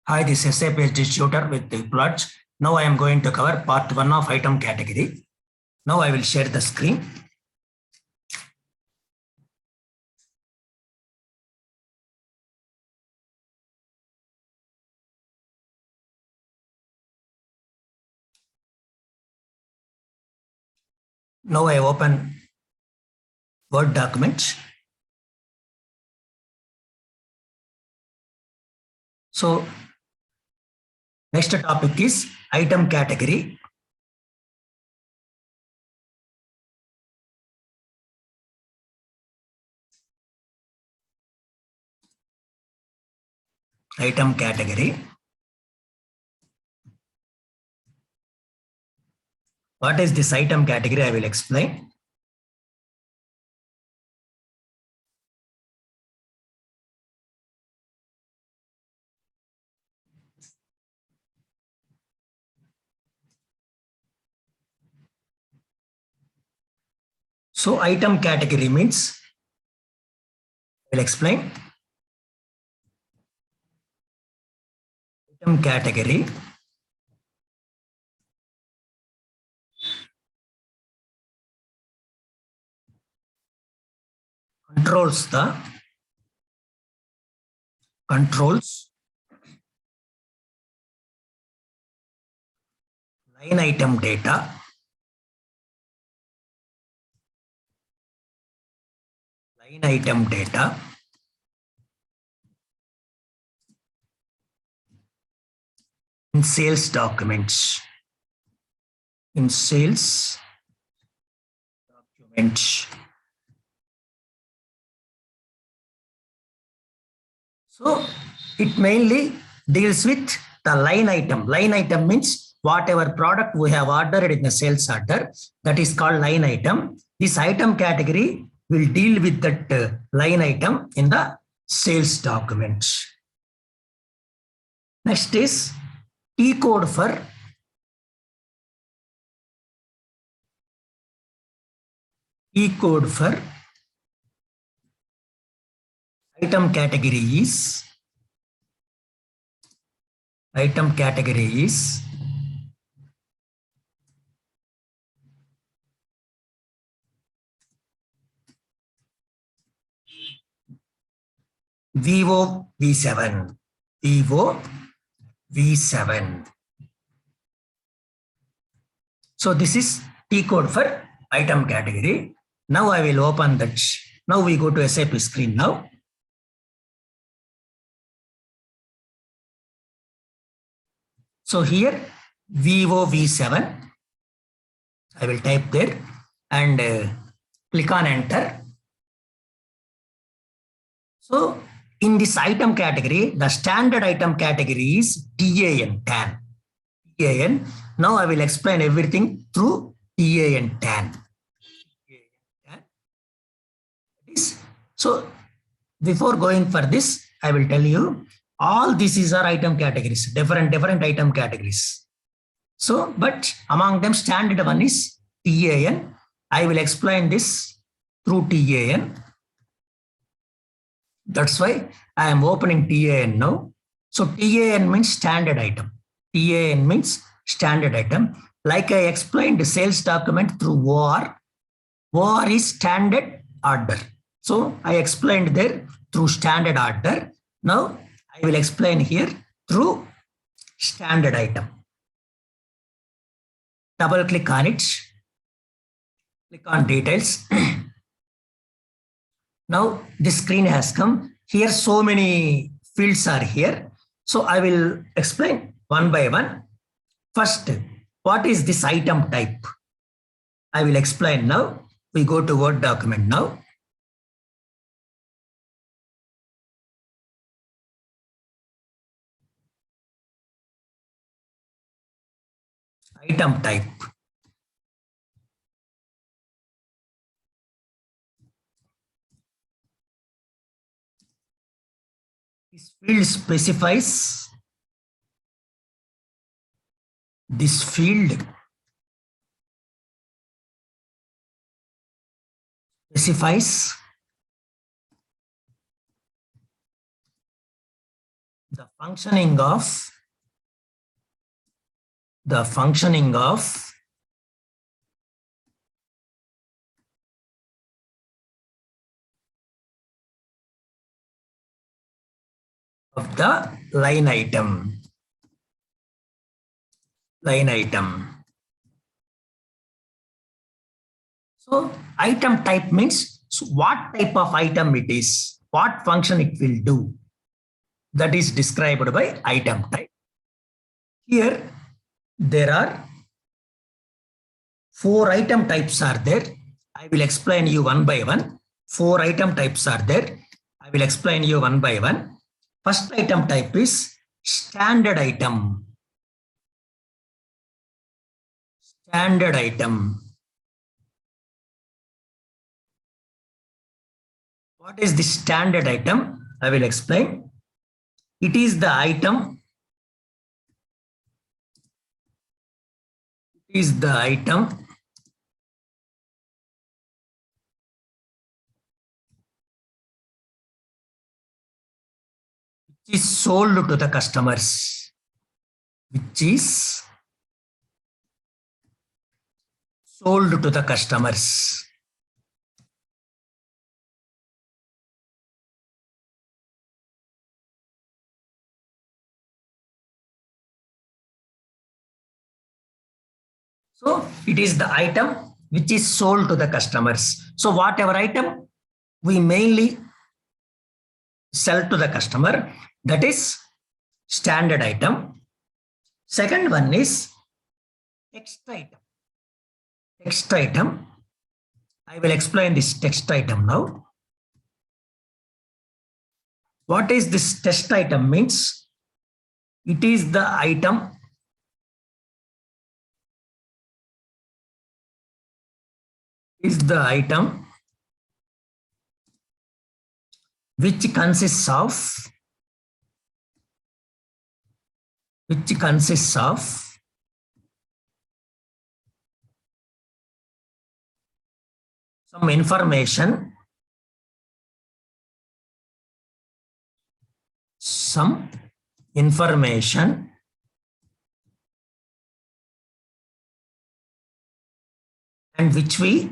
Hi, this is SAP SD tutor with Uplatz. Now I am going to cover part 1 of item category. Now I will share the screen. Now I open Word document. So next topic is item category. Item category. What is this item category? I will explain. So item category means, I will explain. Item category controls line item data, in sales documents. So it mainly deals with the line item. Line item means whatever product we have ordered in the sales order, that is called line item. This item category will deal with that line item in the sales document. Next is T code for item category is Vivo V7. So this is T code for item category. Now I will open that. Now we go to SAP screen now. So here Vivo V7, I will type there and click on enter. So in this item category, the standard item category is TAN. Now I will explain everything through TAN. So before going for this, I will tell you all these are item categories, different item categories. So, but among them standard one is TAN. I will explain this through TAN. That's why I am opening TAN now. So TAN means standard item. TAN means standard item. Like I explained the sales document through OR. OR is standard order. So I explained there through standard order. Now I will explain here through standard item. Double click on it. Click on details. Now this screen has come. Here so many fields are here. So I will explain one by one. First, what is this item type? I will explain now. We go to Word document now. Item type. This field specifies the functioning of the line item. So item type means what type of item it is, what function it will do. That is described by item type. Here there are 4 item types are there. I will explain you one by one. 4 item types are there. I will explain you one by one. First item type is standard item. Standard item. What is the standard item? I will explain. It is the item. It is the item which is sold to the customers. Which is sold to the customers. So it is the item which is sold to the customers. So whatever item we mainly sell to the customer, that is standard item. Second one is text item. Text item. I will explain this text item now. What is this text item means? It is the item which consists of some information, and which we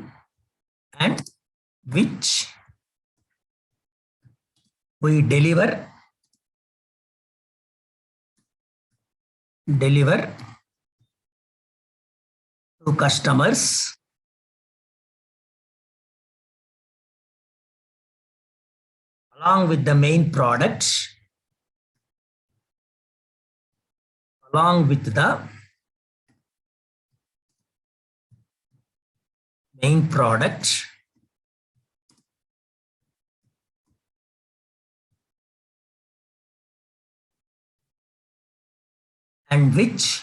deliver to customers along with the main product, and which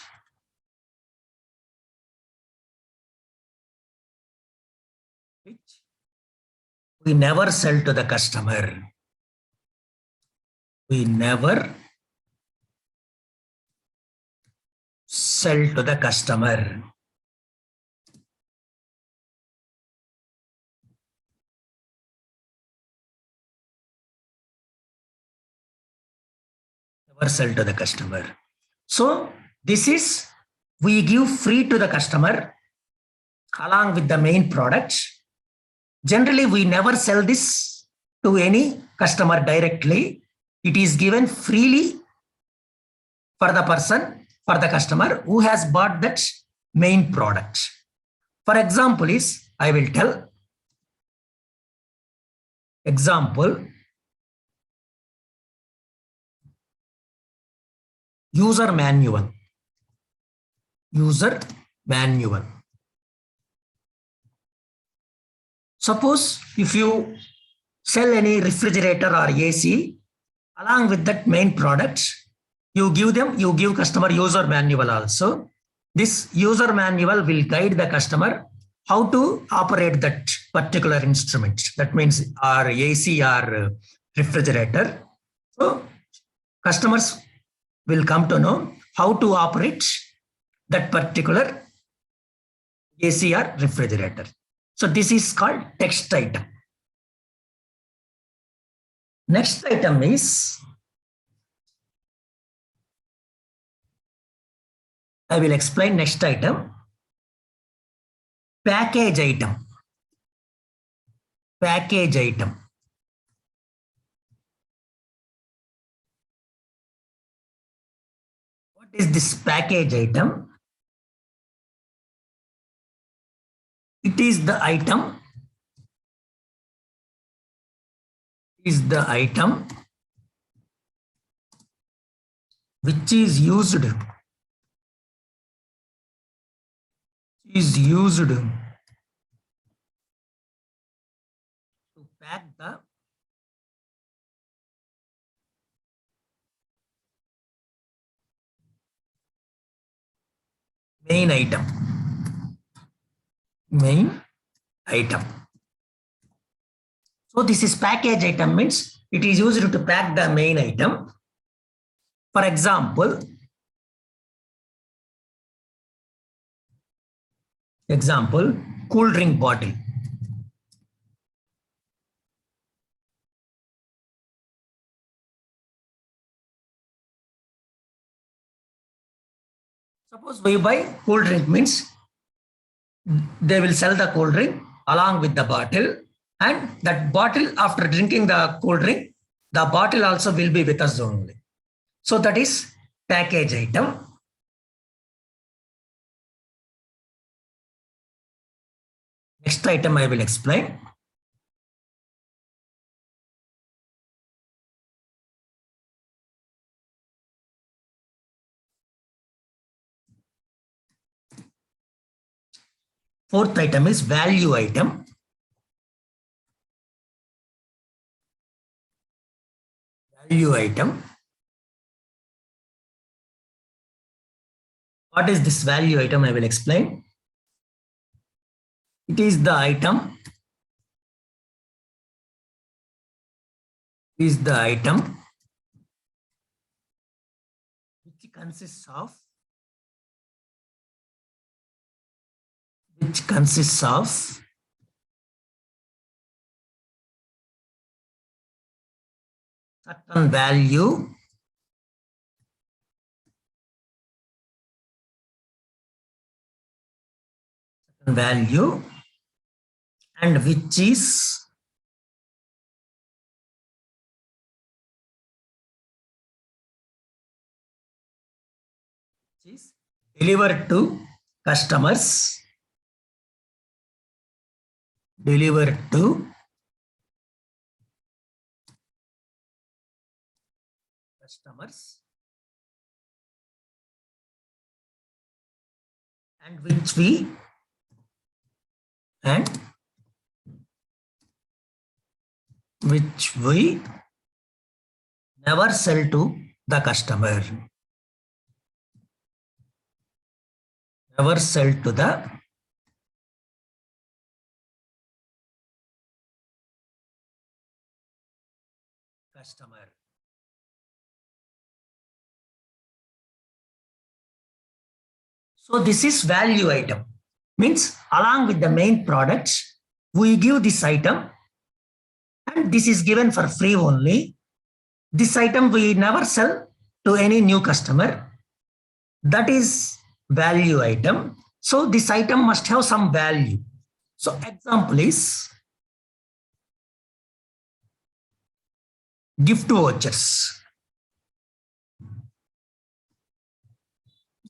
we never sell to the customer. We never sell to the customer. Never sell to the customer. So this is, we give free to the customer along with the main product. Generally, we never sell this to any customer directly. It is given freely for the person, for the customer who has bought that main product. For example is, I will tell example, user manual. Suppose if you sell any refrigerator or AC, along with that main product, you give customer user manual also. This user manual will guide the customer how to operate that particular instrument. That means our AC or refrigerator. So customers will come to know how to operate that particular AC or refrigerator. So this is called text item. Next item is I will explain next item. Package item. Package item. What is this package item? It is the item. Is the item which is used to pack the main item. Main item. So this is package item, means it is used to pack the main item. For example, cool drink bottle. Suppose we buy cool drink, means they will sell the cool drink along with the bottle, and that bottle, after drinking the cool drink, the bottle also will be with us only. So that is package item. Next item I will explain. Fourth item is value item. Value item. What is this value item? I will explain. It is the item. Which consists of certain value and which is delivered to customers. And which we never sell to the customer. Never sell to the customer. So this is value item. Means along with the main products, we give this item, and this is given for free only. This item we never sell to any new customer. That is value item. So this item must have some value. So example is gift vouchers.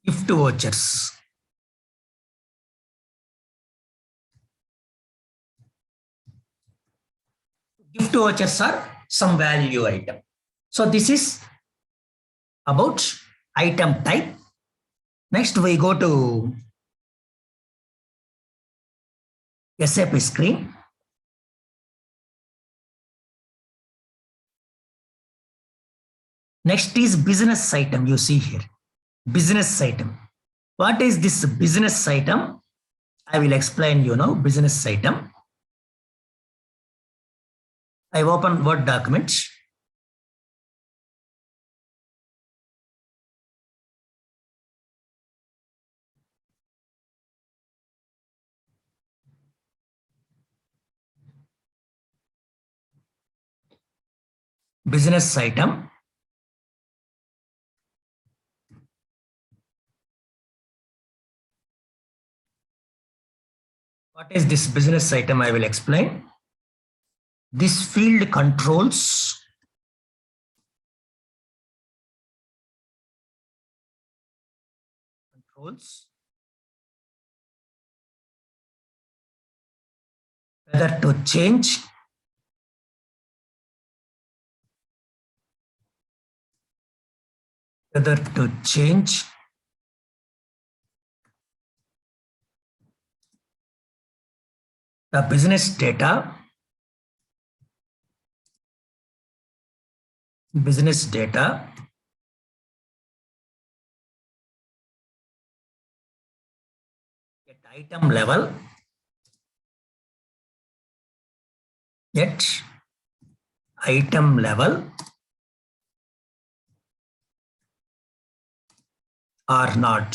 Gift vouchers. Gift vouchers are some value item. So this is about item type. Next we go to SAP screen. Next is business item. You see here, business item. What is this business item? I will explain, business item. I open Word document. Business item. What is this business item? I will explain. This field controls whether to change the business data at item level or not.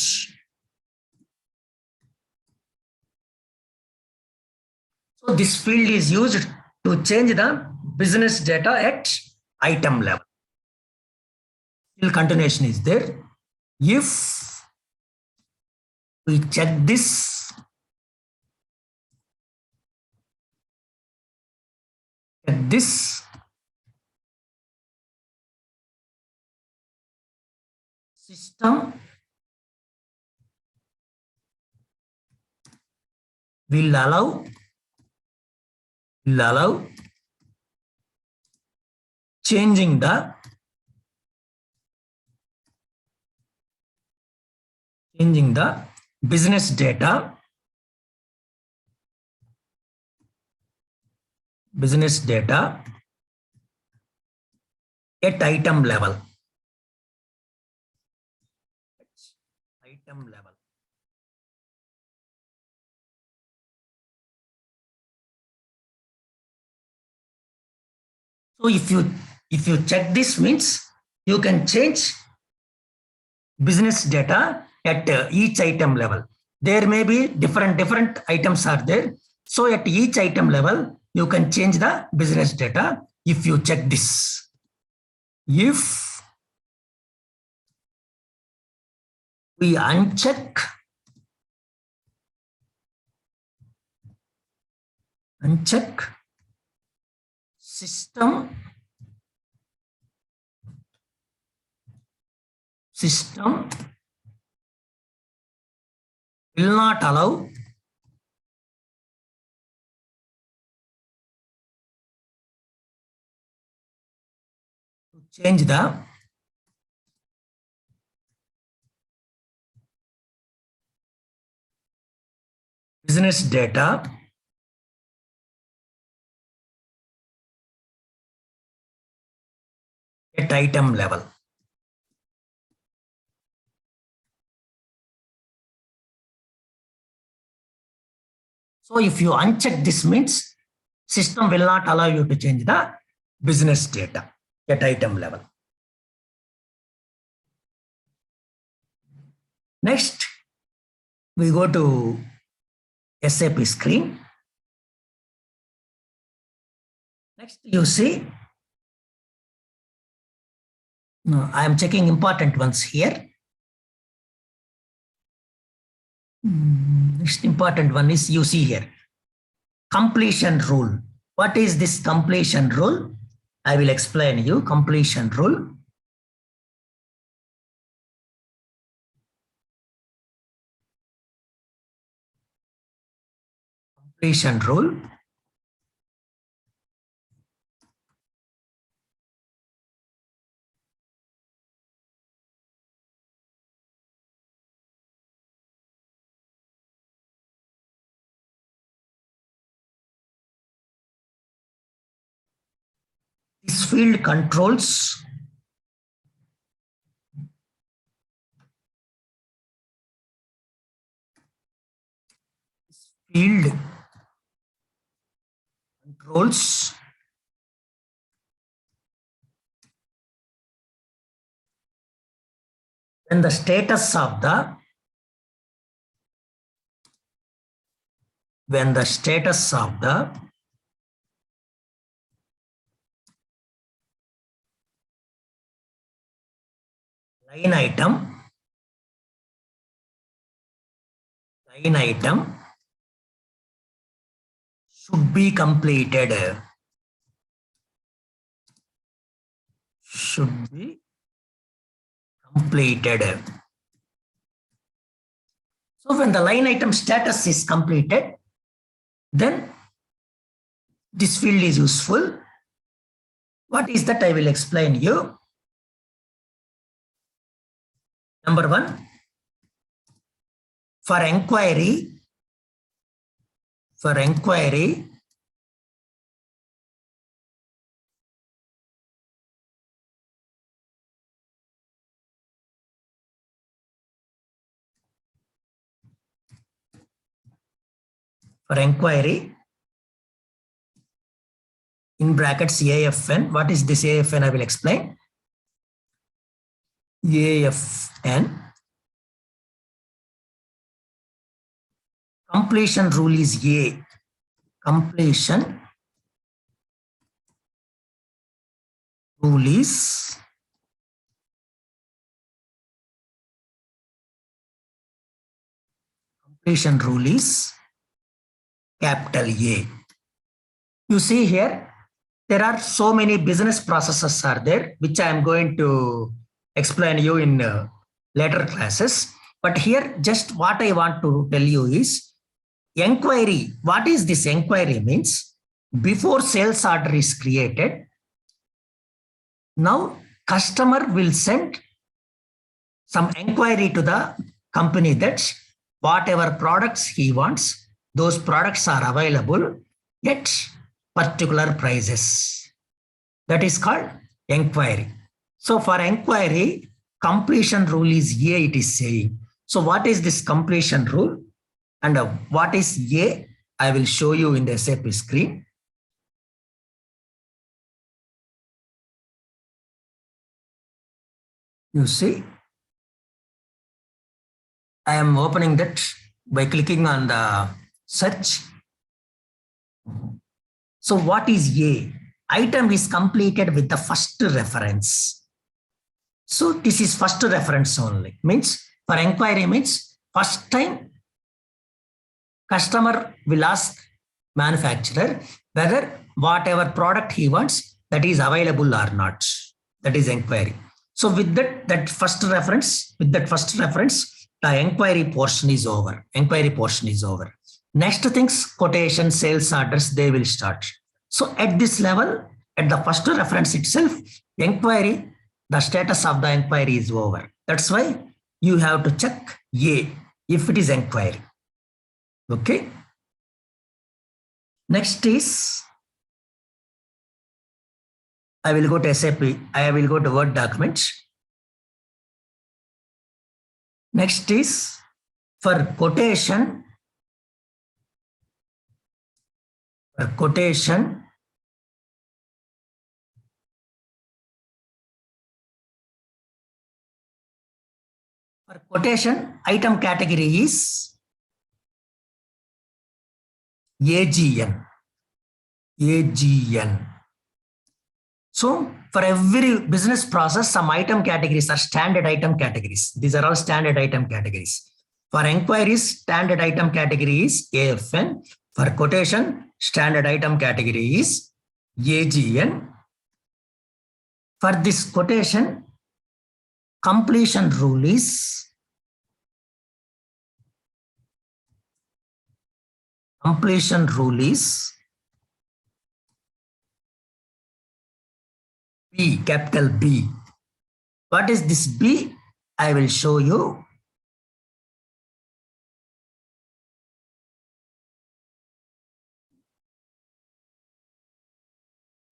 So this field is used to change the business data at item level. Still continuation is there. If we check this, system will allow changing the business data at item level. So if you check this, means you can change business data at each item level. There may be different items are there. So at each item level, you can change the business data if you check this. If we uncheck system will not allow to change the business data at item level. So if you uncheck this, means system will not allow you to change the business data at item level. Next, we go to SAP screen. Next, you see, I am checking important ones here. Next important one is, you see here, completion rule. What is this completion rule? I will explain you completion rule. Completion rule. This field controls when the status of the line item should be completed. Should be completed. So when the line item status is completed, then this field is useful. What is that? I will explain you. Number one, for inquiry, for inquiry, in brackets AFN. What is this AFN? I will explain. AFN. Completion rule is A. Completion rule is capital A. You see here, there are so many business processes are there, which I am going to explain you in later classes. But here, just what I want to tell you is, inquiry. What is this inquiry means? Before sales order is created, now customer will send some inquiry to the company that whatever products he wants, those products are available at particular prices. That is called inquiry. So for inquiry, completion rule is A, it is saying. So what is this completion rule? And what is A? I will show you in the SAP screen. You see, I am opening that by clicking on the search. So what is A? Item is completed with the first reference. So this is first reference only. Means for inquiry means first time customer will ask manufacturer whether whatever product he wants that is available or not. That is inquiry. So with that first reference, the inquiry portion is over. Next things, quotation, sales orders, they will start. So at this level, at the first reference itself, inquiry, the status of the inquiry is over. That's why you have to check A if it is inquiry. Okay. Next is, I will go to SAP. I will go to Word documents. Next is for quotation. For quotation, item category is AGN. So for every business process, some item categories are standard item categories. These are all standard item categories. For inquiries, standard item category is AFN. For quotation, standard item category is AGN. For this quotation, completion rule is B, capital B. What is this B? I will show you.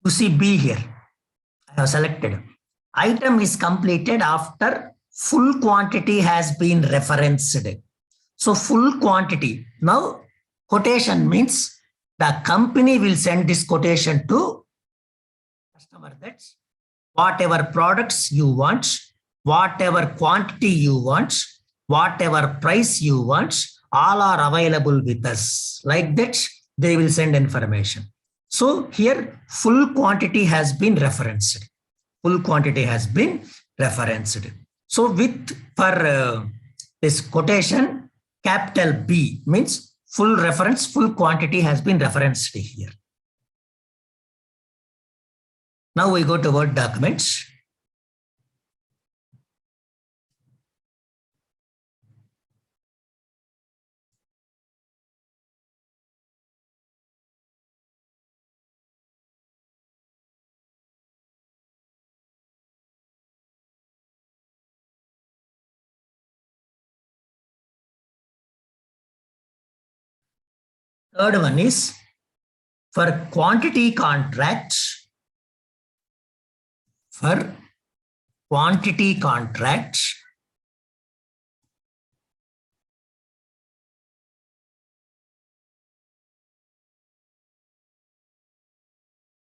You see B here. I have selected. Item is completed after full quantity has been referenced. So full quantity. Now quotation means the company will send this quotation to customer that whatever products you want, whatever quantity you want, whatever price you want, all are available with us. Like that, they will send information. So here full quantity has been referenced. So for this quotation, capital B means full reference, full quantity has been referenced here. Now we go to Word documents. Third one is for quantity contracts. For quantity contracts,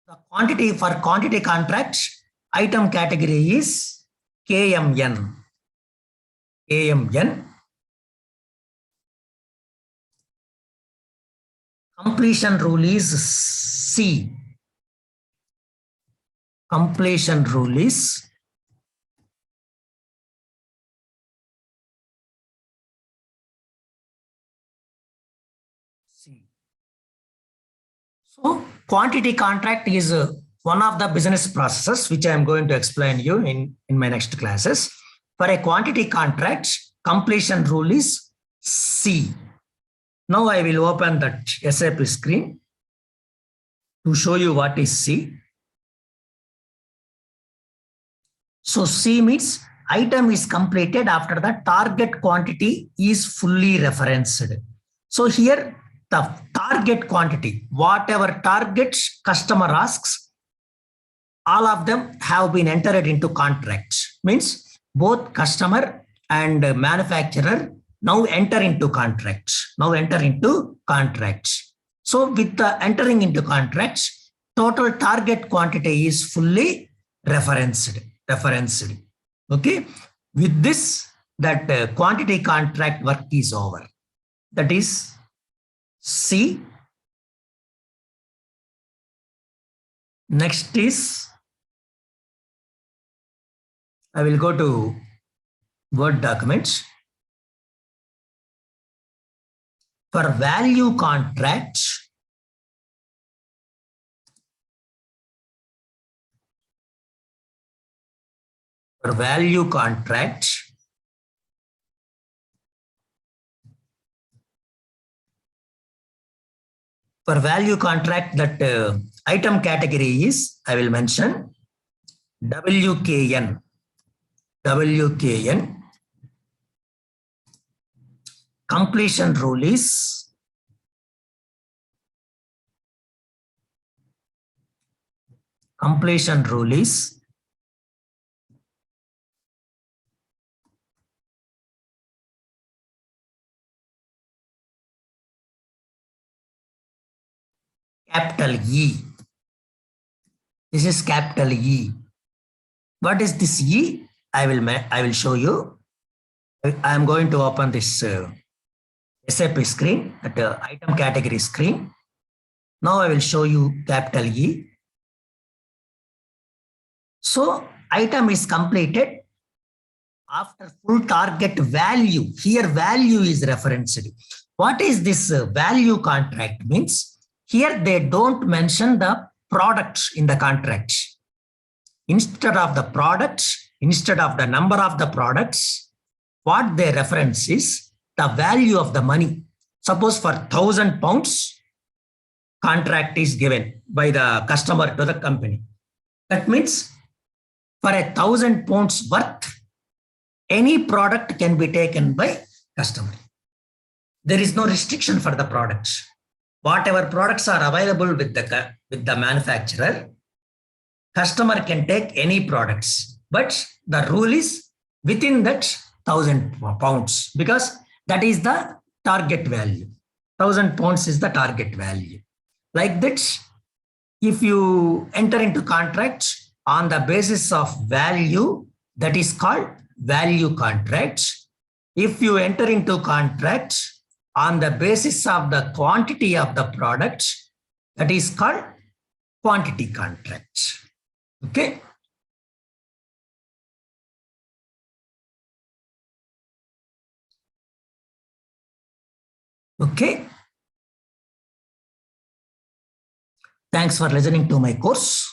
the quantity for quantity contracts, item category is KMN. KMN. Completion rule is C. Completion rule is C. So quantity contract is one of the business processes which I am going to explain you in my next classes. For a quantity contract, completion rule is C. Now I will open that SAP screen to show you what is C. So C means item is completed after the target quantity is fully referenced. So here the target quantity, whatever targets customer asks, all of them have been entered into contracts. Means both customer and manufacturer now enter into contracts. So with the entering into contracts, total target quantity is fully referenced. Okay. With this, that quantity contract work is over. That is C. Next is, I will go to Word documents. For value contracts, for value contracts, that item category is, I will mention WKN. Completion rule is capital E. This is capital E. What is this E? I will show you. I am going to open this SAP screen, the item category screen. Now I will show you capital E. So item is completed after full target value. Here value is referenced. What is this value contract means? Here they don't mention the products in the contracts. Instead of the products, instead of the number of the products, what they reference is the value of the money. Suppose for £1,000 contract is given by the customer to the company. That means for £1,000 worth, any product can be taken by customer. There is no restriction for the products. Whatever products are available with the manufacturer, customer can take any products. But the rule is within that £1,000 because that is the target value. £1,000 is the target value. Like that, if you enter into contracts on the basis of value, that is called value contracts. If you enter into contracts on the basis of the quantity of the products, that is called quantity contracts. Okay. Okay. Thanks for listening to my course.